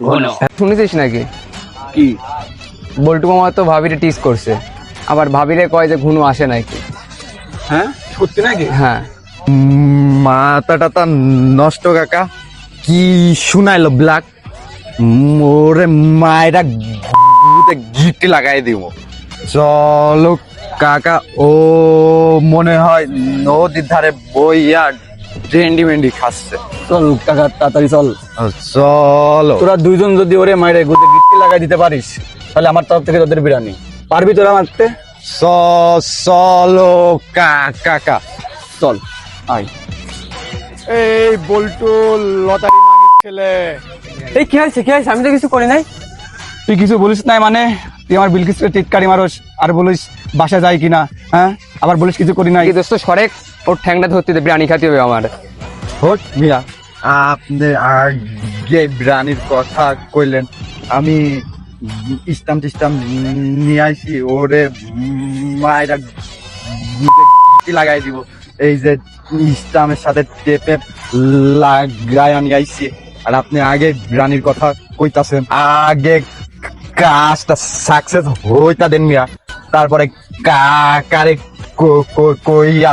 ঘন। শুনেছিস নাকি কি? বল্টু মামা তো ভাবিরে টিস করছে, আবার ভাবিরে কয় যে ঘুনু আসে নাকি। হ্যাঁ সত্যি নাকি? হ্যাঁ মাথাটা তা নষ্ট কাকা, কি শুনাইলো ব্ল্যাক, মোরে মায়েরা গিট্টি লাগাই দিব। চলো কাকা, ও মনে হয় নদীর ধারে বইয়া ডেন্ডি মেন্ডি খাচ্ছে। চল কাকা তাড়াতাড়ি চল। চলো তোরা দুইজন যদি ওরে মাইরে গুতে গিট্টি লাগাই দিতে পারিস তাহলে আমার তরফ থেকে তোদের বিরানি। পারবি তোরা মারতে? চলো কাকা, চল আয়। এই বল্টু লতারি মাগির ছেলে, এই কি হয়েছে আমি তো কিছু করি নাই। তুই কিছু বলিস নাই মানে? তুই আমার বিলকিসকে টিটকারি মারস আর বলিস বাসা যায় কিনা, হ্যাঁ? আবার বলিস কিছু করি নাই। কি দোস্ত সরেক, ওর ঠ্যাংটা ধরতে দে, বিরিয়ানি খাতে হবে আমার। হোট মিয়া, আপনি আগে ব্রানির কথা কইলেন, আমি ইস্তাম টিস্তাম নিয়ে আইছি, ওরে মায়েরা গুতে লাগাই দিব। এই যে ইস্তামের সাথে টেপে লাগাই নিয়ে আইছি, আর আপনি আগে ব্রানির কথা কইতাছেন। আগে কাজটা সাকসেস হইতা দেন মিয়া, তারপরে কারে কইয়া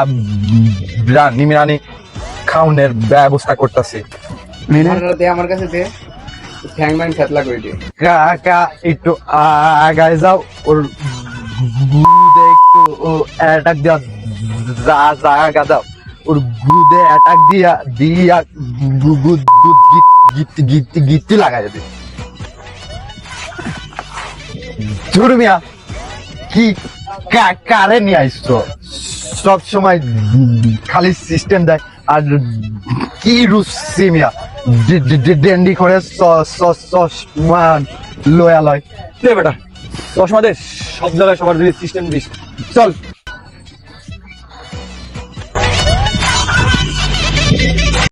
ব্রানি মিরানি খাউনের ব্যবস্থা করতেছি। দে আমার কাছে দে, ঠ্যাং ম্যাং ফেতলা করে দে। কাকা একটু আগায় যাও, ওর গুদে একটু অ্যাটাক দিয়া জায়গা দাও, ওর গুদে অ্যাটাক দিয়া গিট্টি লাগাই দেবে। ধুর মিয়া, কি কারে নিয়ে আসছো? সব সময় খালি সিস্টেম দেয়, আর কি রুচি মিয়া, ডেন্ডি করে চশমান লয়া লয়। দে বেটা চশমা দে, সব জায়গায় সবার দিকে সিস্টেম দিস। চল।